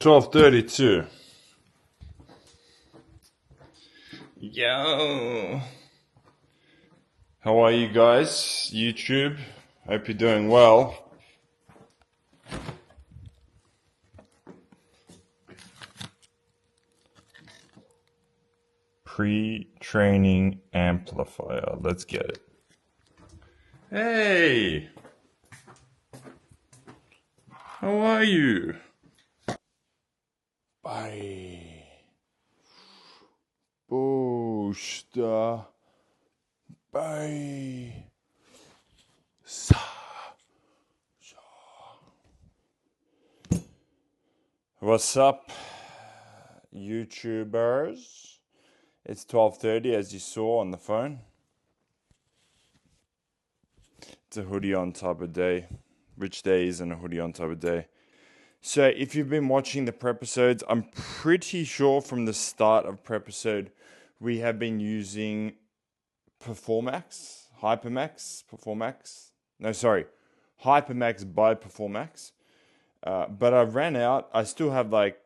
12:32. Yo. How are you guys? YouTube. Hope you're doing well. Pre-training amplifier. Let's get it. Hey. How are you? Bye. Bosta. Bye. Sa. What's up, YouTubers? It's 12:30 as you saw on the phone. It's a hoodie on type of day. Which day isn't a hoodie on type of day? So if you've been watching the PREPISODEs, I'm pretty sure from the start of PREPISODE we have been using Hypermax by Performax. But I ran out. I still have like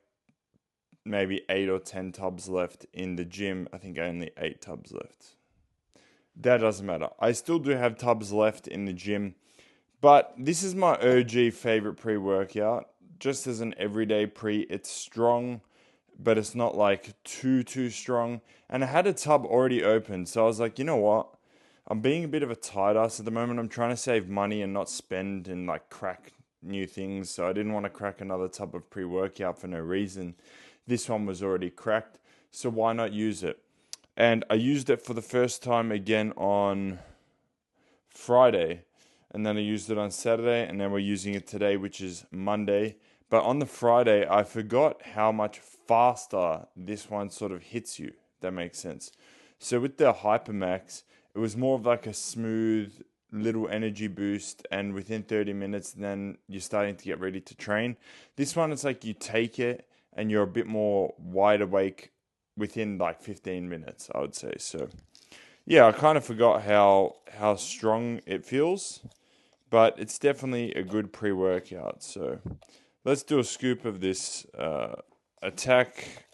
maybe 8 or 10 tubs left in the gym. I think only 8 tubs left. That doesn't matter. I still do have tubs left in the gym. But this is my OG favorite pre-workout. Just as an everyday pre, it's strong, but it's not like too strong. And I had a tub already open, so I was like, you know what? I'm being a bit of a tight ass at the moment. I'm trying to save money and not spend and like crack new things. So I didn't want to crack another tub of pre-workout for no reason. This one was already cracked, so why not use it? And I used it for the first time again on Friday. And then I used it on Saturday, and then we're using it today, which is Monday. But on the Friday, I forgot how much faster this one sort of hits you. That makes sense. So with the Hypermax, it was more of like a smooth little energy boost, and within 30 minutes, then you're starting to get ready to train. This one, it's like you take it, and you're a bit more wide awake within like 15 minutes, I would say. So yeah, I kind of forgot how strong it feels. But it's definitely a good pre-workout. So let's do a scoop of this attack.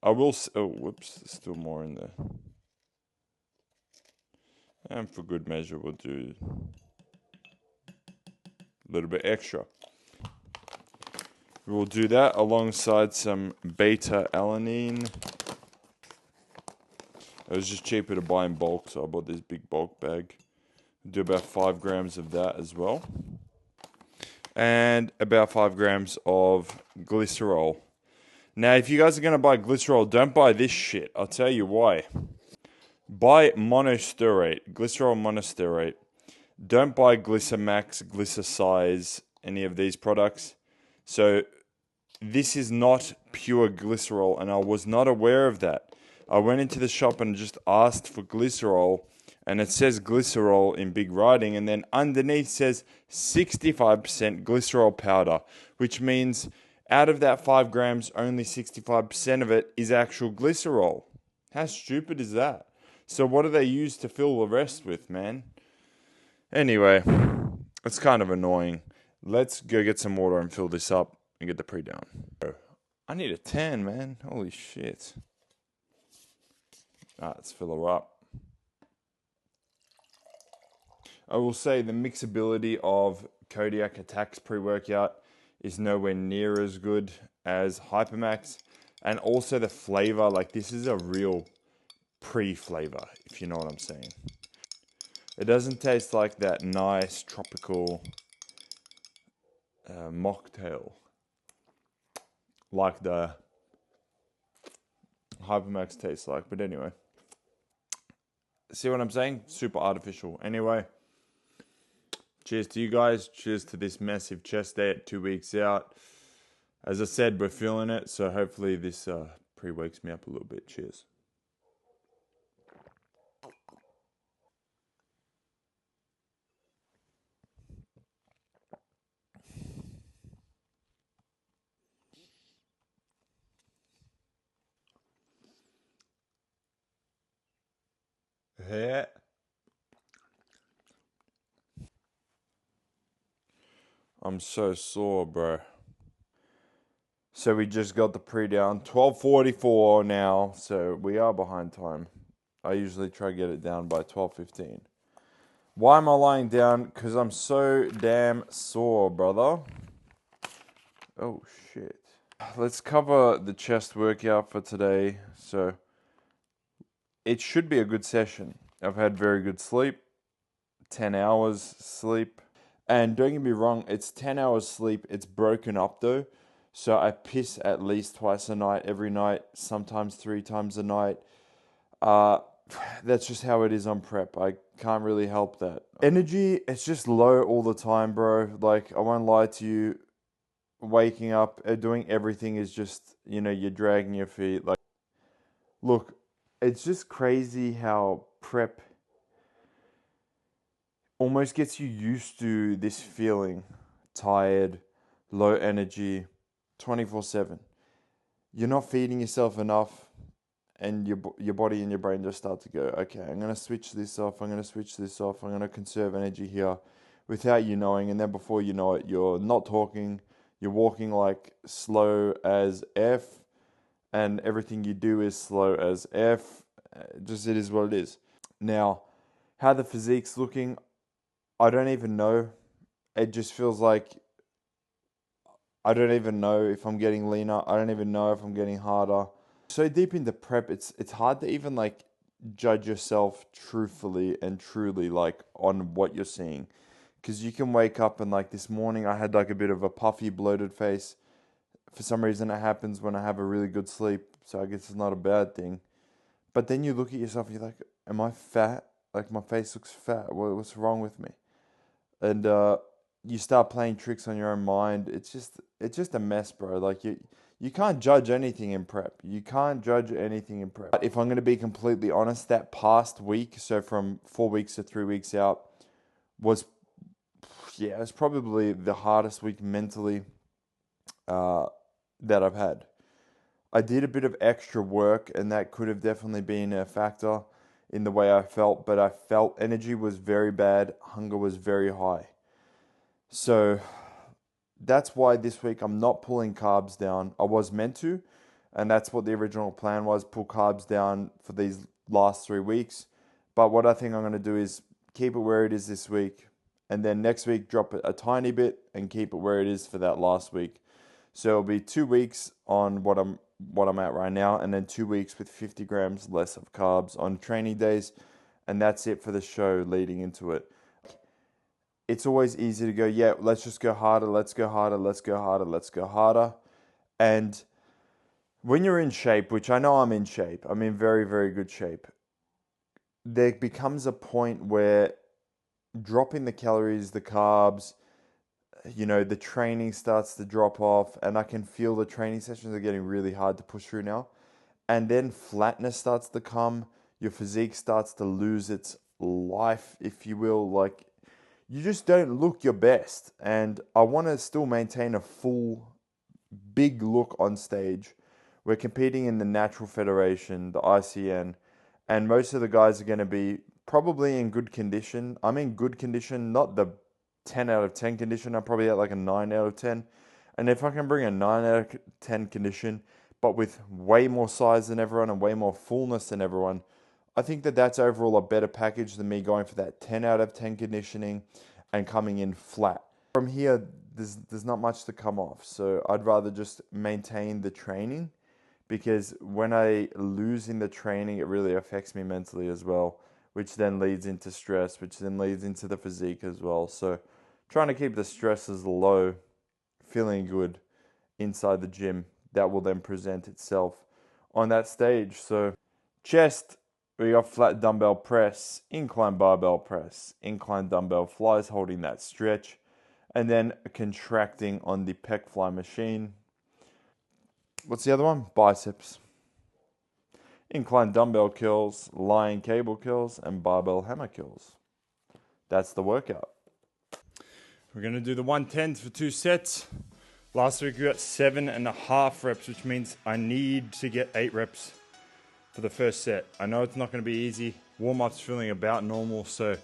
I will... Oh, whoops. There's still more in there. And for good measure, we'll do a little bit extra. We'll do that alongside some beta-alanine. It was just cheaper to buy in bulk, so I bought this big bulk bag. Do about 5 grams of that as well. And about 5 grams of glycerol. Now, if you guys are going to buy glycerol, don't buy this shit. I'll tell you why. Buy monostearate, glycerol monostearate. Don't buy Glycermax, Glycersize, any of these products. So, this is not pure glycerol, and I was not aware of that. I went into the shop and just asked for glycerol, and it says glycerol in big writing, and then underneath says 65% glycerol powder, which means out of that 5 grams, only 65% of it is actual glycerol. How stupid is that? So what do they use to fill the rest with, man? Anyway, it's kind of annoying. Let's go get some water and fill this up and get the pre down. I need a 10, man. Holy shit. Let's fill her up. I will say the mixability of Kodiak Attack's pre-workout is nowhere near as good as Hypermax. And also the flavor, like this is a real pre-flavor, if you know what I'm saying. It doesn't taste like that nice tropical mocktail like the Hypermax tastes like. But anyway, see what I'm saying? Super artificial. Anyway, cheers to you guys. Cheers to this massive chest day at 2 weeks out. As I said, we're feeling it. So hopefully this pre-wakes me up a little bit. Cheers. Yeah. I'm so sore, bro. So we just got the pre down. 12:44 now, so we are behind time. I usually try to get it down by 12:15. Why am I lying down? Because I'm so damn sore, brother. Oh, shit. Let's cover the chest workout for today. So it should be a good session. I've had very good sleep. 10 hours sleep. And don't get me wrong, it's 10 hours sleep. It's broken up though. So I piss at least twice a night, every night, sometimes 3 times a night. That's just how it is on prep. I can't really help that. Energy, it's just low all the time, bro. Like, I won't lie to you. Waking up, doing everything is just, you're dragging your feet. Like, look, it's just crazy how prep almost gets you used to this feeling. Tired, low energy, 24/7. You're not feeding yourself enough, and your body and your brain just start to go, okay, I'm going to switch this off, I'm going to switch this off, I'm going to conserve energy here without you knowing. And then before you know it, you're not talking, you're walking like slow as F, and everything you do is slow as F. Just it is what it is. Now, how the physique's looking, I don't even know. It just feels like I don't even know if I'm getting leaner. I don't even know if I'm getting harder. So deep into prep, it's hard to even like judge yourself truthfully and truly like on what you're seeing. Because you can wake up and like this morning I had like a bit of a puffy, bloated face. For some reason it happens when I have a really good sleep. So I guess it's not a bad thing. But then you look at yourself and you're like, am I fat? Like my face looks fat. What's wrong with me? And you start playing tricks on your own mind. It's just a mess, bro. Like you can't judge anything in prep. You can't judge anything in prep. But if I'm going to be completely honest, that past week, so from 4 weeks to 3 weeks out, was it's probably the hardest week mentally that I've had. I did a bit of extra work, and that could have definitely been a factor in the way I felt, but I felt energy was very bad, hunger was very high. So that's why this week I'm not pulling carbs down. I was meant to, and that's what the original plan was, pull carbs down for these last 3 weeks. But what I think I'm going to do is keep it where it is this week, and then next week drop it a tiny bit and keep it where it is for that last week. So it'll be 2 weeks on what I'm at right now, and then 2 weeks with 50 grams less of carbs on training days, and that's it for the show leading into it. It's always easy to go, yeah, let's just go harder, let's go harder, let's go harder, let's go harder. And when you're in shape, which I know I'm in shape, I'm in very, very good shape, there becomes a point where dropping the calories, the carbs, the training starts to drop off, and I can feel the training sessions are getting really hard to push through now. And then flatness starts to come, your physique starts to lose its life, if you will. Like, you just don't look your best. And I want to still maintain a full, big look on stage. We're competing in the Natural Federation, the ICN, and most of the guys are going to be probably in good condition. I'm in good condition, not the 10 out of 10 condition. I'm probably at like a 9 out of 10. And if I can bring a 9 out of 10 condition, but with way more size than everyone and way more fullness than everyone, I think that that's overall a better package than me going for that 10 out of 10 conditioning and coming in flat. From here, there's not much to come off. So I'd rather just maintain the training, because when I lose in the training, it really affects me mentally as well, which then leads into stress, which then leads into the physique as well. So trying to keep the stresses low, feeling good inside the gym, that will then present itself on that stage. So chest, we got flat dumbbell press, incline barbell press, incline dumbbell flies, holding that stretch, and then contracting on the pec fly machine. What's the other one? Biceps. Incline dumbbell curls, lying cable curls, and barbell hammer curls. That's the workout. We're going to do the 110s for 2 sets. Last week we got 7.5 reps, which means I need to get 8 reps for the first set. I know it's not going to be easy. Warm-up's feeling about normal, so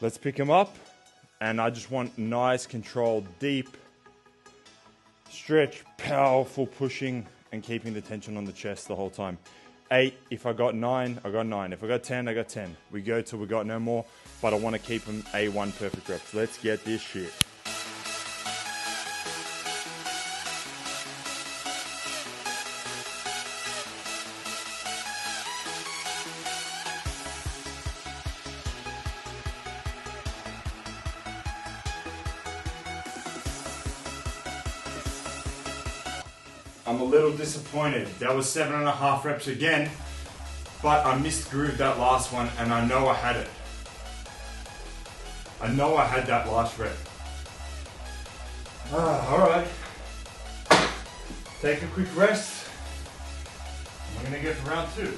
let's pick them up. And I just want nice, controlled, deep Stretch, powerful pushing and keeping the tension on the chest the whole time. 8, if I got 9, I got 9. If I got 10, I got 10. We go till we got no more, but I want to keep them A1 perfect reps. Let's get this shit. I'm a little disappointed. That was 7.5 reps again, but I missed groove that last one and I know I had it. I know I had that last rep. All right. Take a quick rest. We're gonna get to round 2.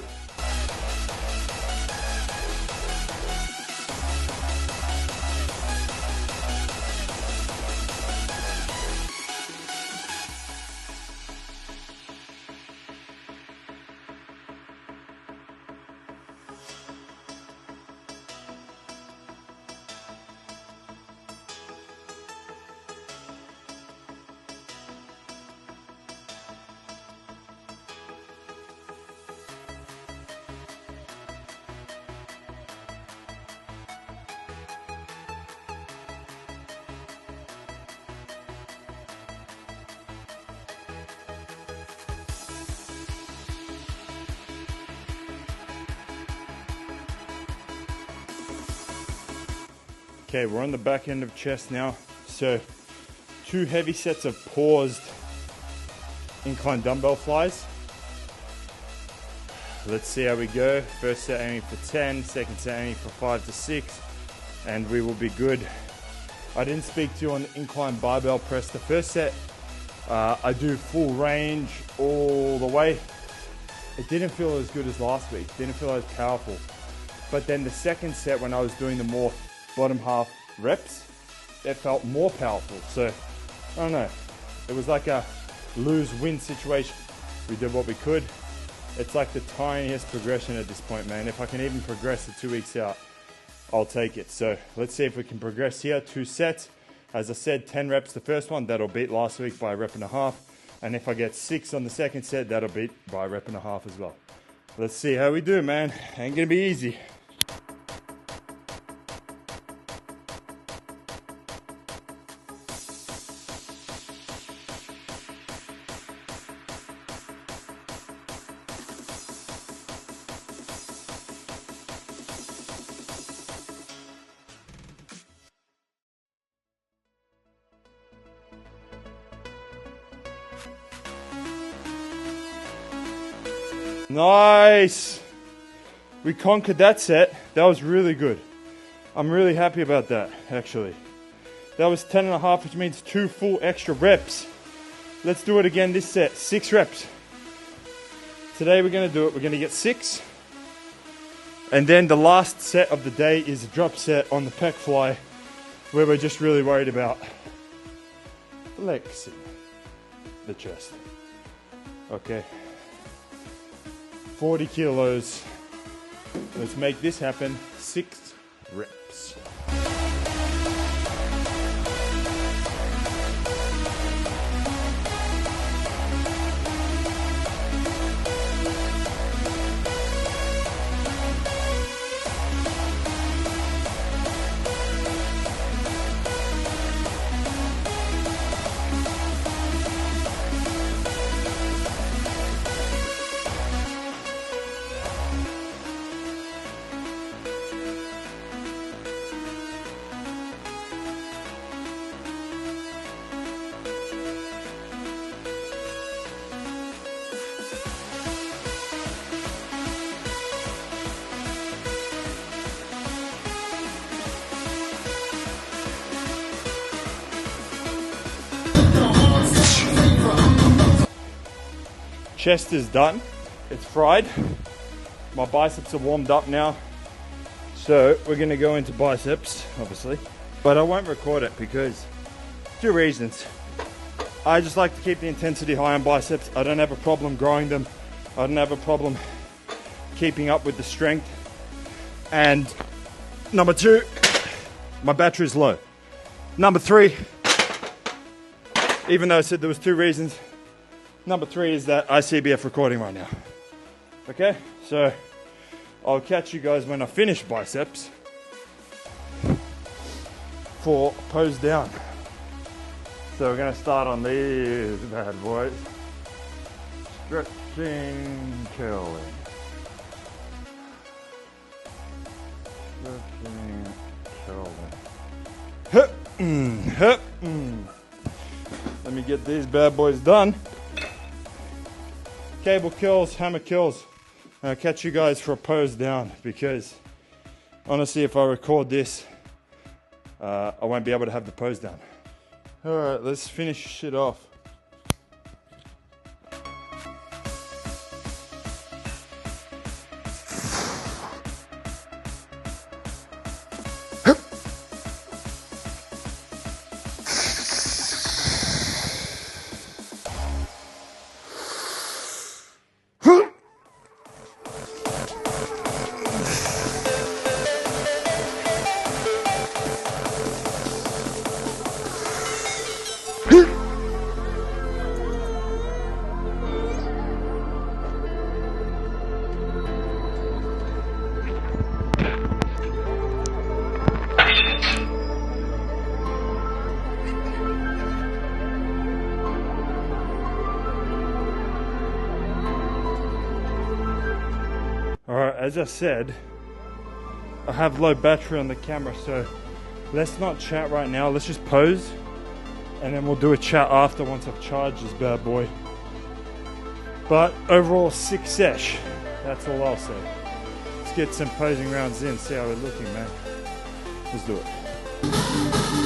Okay, we're on the back end of chest now. So 2 heavy sets of paused incline dumbbell flies. Let's see how we go. First set aiming for 10, second set aiming for 5 to 6, and we will be good. I didn't speak to you on the incline barbell press. The first set, I do full range all the way. It didn't feel as good as last week, didn't feel as powerful. But then the second set, when I was doing the more bottom half reps, it felt more powerful. So I don't know, it was like a lose-win situation. We did what we could. It's like the tiniest progression at this point, man. If I can even progress to 2 weeks out, I'll take it. So let's see if we can progress here. 2 sets, as I said, 10 reps the first one. That'll beat last week by 1.5 reps, and if I get 6 on the second set, that'll beat by 1.5 reps as well. Let's see how we do, man. Ain't gonna be easy. Nice! We conquered that set. That was really good. I'm really happy about that, actually. That was 10.5, which means 2 full extra reps. Let's do it again this set. 6 reps. Today we're going to do it. We're going to get 6. And then the last set of the day is a drop set on the pec fly, where we're just really worried about flexing the chest. Okay. 40 kilos. Let's make this happen. 6 reps. Chest is done. It's fried. My biceps are warmed up now. So we're gonna go into biceps, obviously. But I won't record it because 2 reasons. I just like to keep the intensity high on biceps. I don't have a problem growing them. I don't have a problem keeping up with the strength. And number 2, my battery's low. Number 3, Even though I said there was 2 reasons. Number 3 is that ICBF recording right now. Okay, so I'll catch you guys when I finish biceps for pose down. So we're gonna start on these bad boys. Stretching, curling. Stretching, curling. Hup, hup. Let me get these bad boys done. Cable kills, hammer kills. I'll catch you guys for a pose down because honestly, if I record this, I won't be able to have the pose down. All right, let's finish shit off. Alright, as I said, I have low battery on the camera, so let's not chat right now. Let's just pose, and then we'll do a chat after once I've charged this bad boy. But overall, 6 sesh. That's all I'll say. Let's get some posing rounds in, see how we're looking, man. Let's do it.